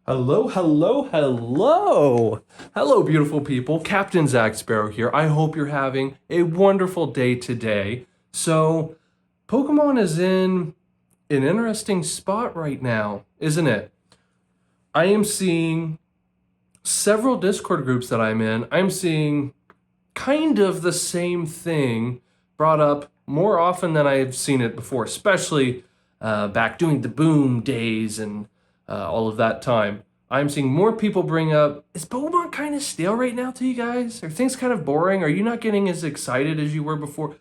Hello, hello, hello. Hello, beautiful people. Captain Zach Sparrow here. I hope you're having a wonderful day today. So, Pokemon is in an interesting spot right now, isn't it? I am seeing several Discord groups that I'm in. I'm seeing kind of the same thing brought up more often than I've seen it before, especially back doing the boom days and all of that time. I'm seeing more people bring up, is Pokemon kind of stale right now to you guys? Are things kind of boring? Are you not getting as excited as you were before?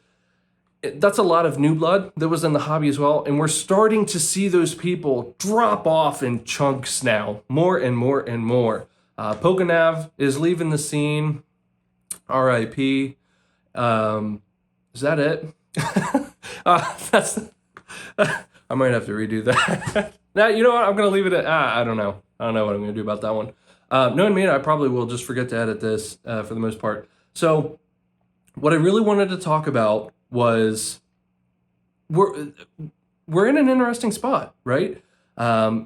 That's a lot of new blood that was in the hobby as well, and we're starting to see those people drop off in chunks now, more and more and more. Pokenav is leaving the scene, RIP. Is that it? That's. I might have to redo that. Now, you know what? I'm gonna leave it at. I don't know. I don't know what I'm gonna do about that one. Knowing me, I probably will just forget to edit this for the most part. So, what I really wanted to talk about was we're in an interesting spot, right?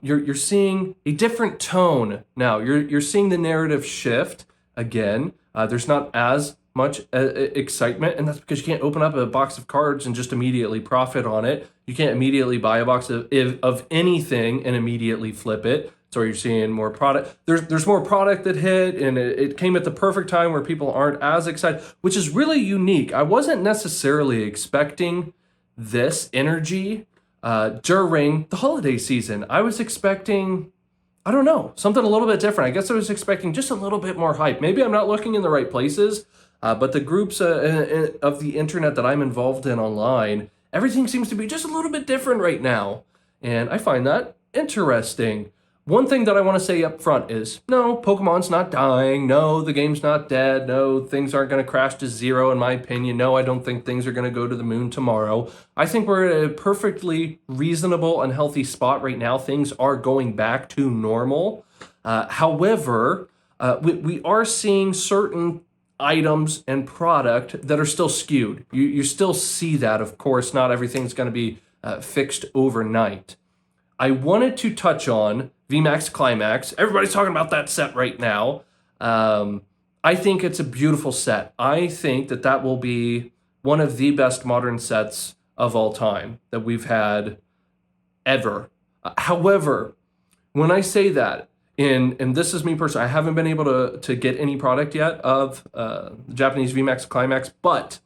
You're seeing a different tone now. You're seeing the narrative shift again. There's not as much excitement, and that's because you can't open up a box of cards and just immediately profit on it. You can't immediately buy a box of anything and immediately flip it. So you're seeing more product. There's more product that hit, and it came at the perfect time where people aren't as excited, which is really unique. I wasn't necessarily expecting this energy during the holiday season. I was expecting, I don't know, something a little bit different. I guess I was expecting just a little bit more hype. Maybe I'm not looking in the right places, but the groups of the internet that I'm involved in online, everything seems to be just a little bit different right now. And I find that interesting. One thing that I want to say up front is, no, Pokemon's not dying. No, the game's not dead. No, things aren't going to crash to zero, in my opinion. No, I don't think things are going to go to the moon tomorrow. I think we're at a perfectly reasonable and healthy spot right now. Things are going back to normal. However, we are seeing certain items and product that are still skewed. You still see that, of course. Not everything's going to be fixed overnight. I wanted to touch on VMAX Climax. Everybody's talking about that set right now. I think it's a beautiful set. I think that will be one of the best modern sets of all time that we've had ever. However, when I say that, and this is me personally, I haven't been able to get any product yet of the Japanese VMAX Climax, but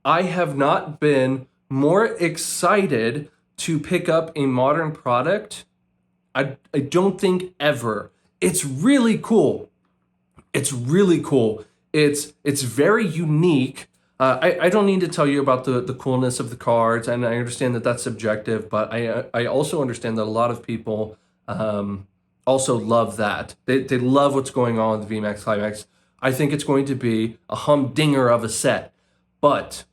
I have not been more excited to pick up a modern product. I don't think ever. It's really cool. It's really cool. It's very unique. I don't need to tell you about the coolness of the cards, and I understand that that's subjective, but I also understand that a lot of people also love that. They love what's going on with the VMAX Climax. I think it's going to be a humdinger of a set. But,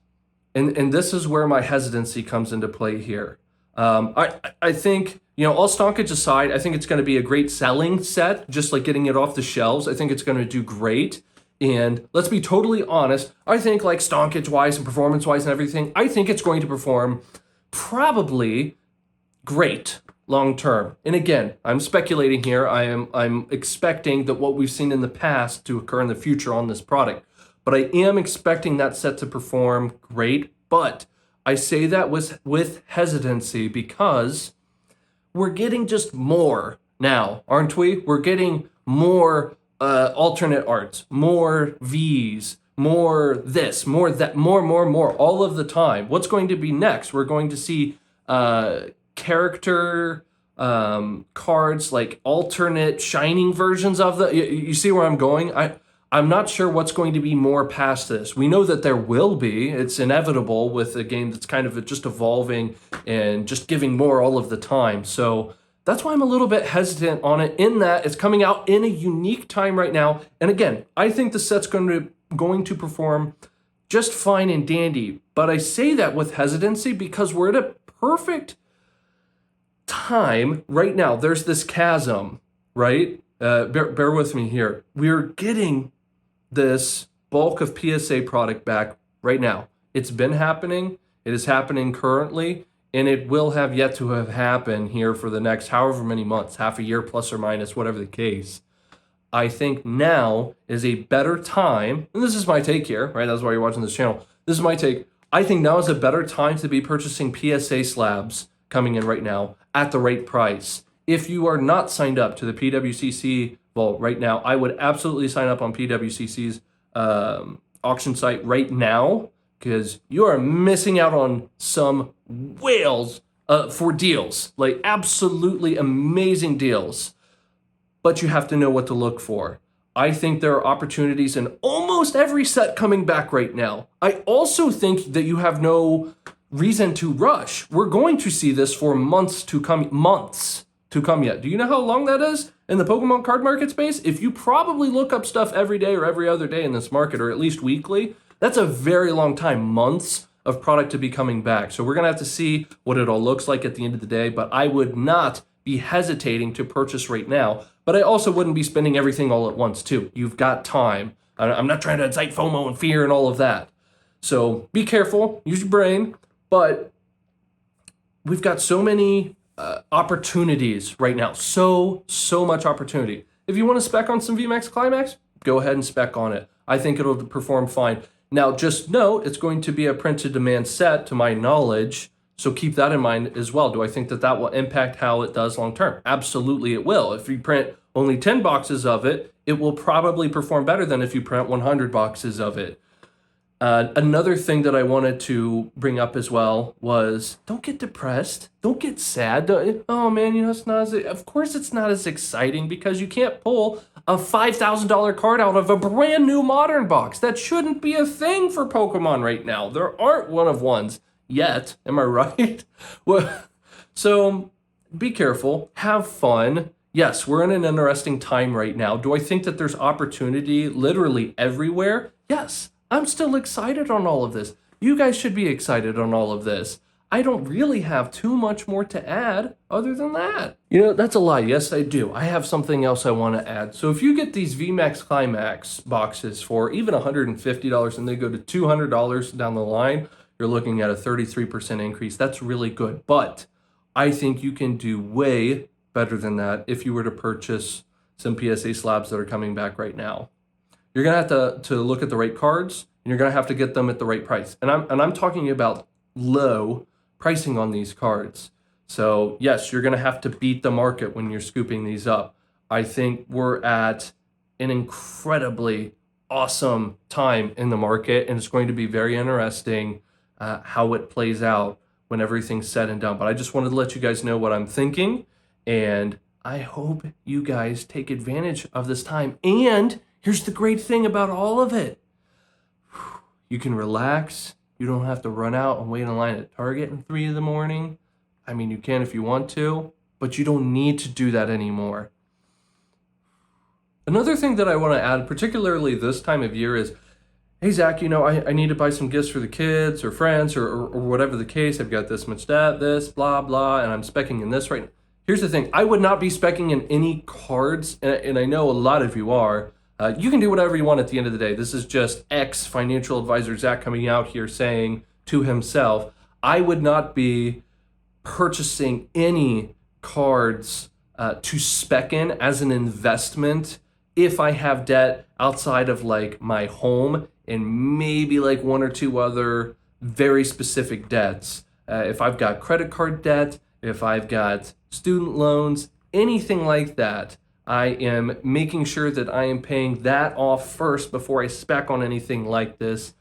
and this is where my hesitancy comes into play here. I think, all stonkage aside, I think it's going to be a great selling set, just like getting it off the shelves. I think it's going to do great. And let's be totally honest, I think like stonkage-wise and performance-wise and everything, I think it's going to perform probably great long-term. And again, I'm speculating here. I'm expecting that what we've seen in the past to occur in the future on this product. But I am expecting that set to perform great, but I say that with hesitancy because we're getting just more now, aren't we? We're getting more alternate arts, more Vs, more this, more that, more, all of the time. What's going to be next? We're going to see character cards, like alternate shining versions of the. You see where I'm going? I'm not sure what's going to be more past this. We know that there will be. It's inevitable with a game that's kind of just evolving and just giving more all of the time. So that's why I'm a little bit hesitant on it, in that it's coming out in a unique time right now. And again, I think the set's going to perform just fine and dandy. But I say that with hesitancy because we're at a perfect time right now. There's this chasm, right? Bear with me here. We're getting this bulk of PSA product back right now. It's been happening. It is happening currently. and it will have yet to have happened here for the next however many months, half a year plus or minus, whatever the case. I think now is a better time, and this is my take here, right? That's why you're watching this channel. This is my take. I think now is a better time to be purchasing PSA slabs coming in right now at the right price. If you are not signed up to the PWCC vault right now, I would absolutely sign up on PWCC's auction site right now, because you are missing out on some whales for deals, like absolutely amazing deals. But you have to know what to look for. I think there are opportunities in almost every set coming back right now. I also think that you have no reason to rush. We're going to see this for months to come yet. Do you know how long that is in the Pokemon card market space? If you probably look up stuff every day or every other day in this market, or at least weekly, that's a very long time, months of product to be coming back. So we're gonna have to see what it all looks like at the end of the day, but I would not be hesitating to purchase right now. But I also wouldn't be spending everything all at once too. You've got time. I'm not trying to incite FOMO and fear and all of that. So be careful, use your brain, but we've got so many opportunities right now. So much opportunity. If you want to spec on some VMAX Climax, go ahead and spec on it. I think it'll perform fine. Now, just note, it's going to be a print-to-demand set, to my knowledge, so keep that in mind as well. Do I think that that will impact how it does long-term? Absolutely it will. If you print only 10 boxes of it, it will probably perform better than if you print 100 boxes of it. Another thing that I wanted to bring up as well was, don't get depressed. Don't get sad. Oh man, you know, it's not as, of course it's not as exciting, because you can't pull a $5,000 card out of a brand new modern box. That shouldn't be a thing for Pokemon right now. There aren't one-of-ones yet. Am I right? Well, so be careful. Have fun. Yes, we're in an interesting time right now. Do I think that there's opportunity literally everywhere? Yes. I'm still excited on all of this. You guys should be excited on all of this. I don't really have too much more to add other than that. You know, that's a lie. Yes, I do. I have something else I want to add. So if you get these VMAX Climax boxes for even $150 and they go to $200 down the line, you're looking at a 33% increase. That's really good. But I think you can do way better than that if you were to purchase some PSA slabs that are coming back right now. You're gonna have to look at the right cards, and you're gonna have to get them at the right price. And I'm talking about low pricing on these cards. So yes, you're gonna have to beat the market when you're scooping these up. I think we're at an incredibly awesome time in the market, and it's going to be very interesting how it plays out when everything's said and done. But I just wanted to let you guys know what I'm thinking, and I hope you guys take advantage of this time. And here's the great thing about all of it. You can relax. You don't have to run out and wait in line at Target at 3 in the morning. I mean, you can if you want to, but you don't need to do that anymore. Another thing that I want to add, particularly this time of year, is, hey, Zach, you know, I need to buy some gifts for the kids or friends or whatever the case. I've got this much debt, this, blah, blah, and I'm speccing in this right now. Here's the thing. I would not be speccing in any cards, and I know a lot of you are. You can do whatever you want at the end of the day. This is just ex-financial advisor Zach coming out here saying to himself, I would not be purchasing any cards to spec in as an investment if I have debt outside of like my home and maybe like one or two other very specific debts. If I've got credit card debt, if I've got student loans, anything like that, I am making sure that I am paying that off first before I spec on anything like this.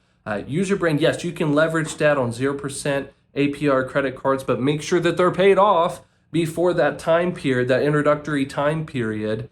Use your brain. Yes, you can leverage that on 0% APR credit cards, but make sure that they're paid off before that time period, that introductory time period.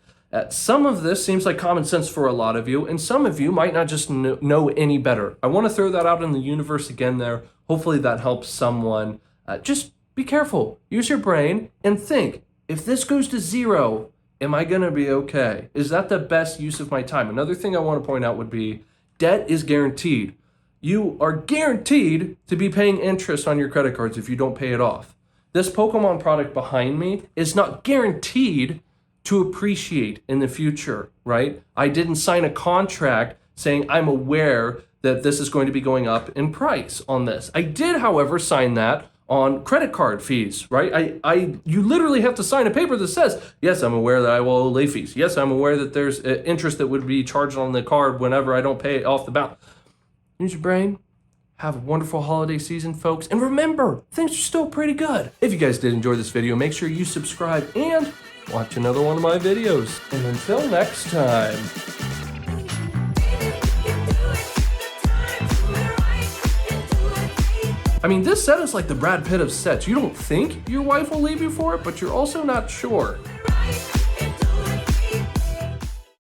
Some of this seems like common sense for a lot of you, and some of you might not just know any better. I want to throw that out in the universe again there. Hopefully that helps someone. Just be careful. Use your brain and think, if this goes to 0, am I going to be okay? Is that the best use of my time? Another thing I want to point out would be debt is guaranteed. You are guaranteed to be paying interest on your credit cards if you don't pay it off. This Pokemon product behind me is not guaranteed to appreciate in the future, right? I didn't sign a contract saying I'm aware that this is going to be going up in price on this. I did, however, sign that on credit card fees, right? You literally have to sign a paper that says, yes, I'm aware that I will owe late fees. Yes, I'm aware that there's interest that would be charged on the card whenever I don't pay it off the balance. Use your brain. Have a wonderful holiday season, folks. And remember, things are still pretty good. If you guys did enjoy this video, make sure you subscribe and watch another one of my videos. And until next time. I mean, this set is like the Brad Pitt of sets. You don't think your wife will leave you for it, but you're also not sure.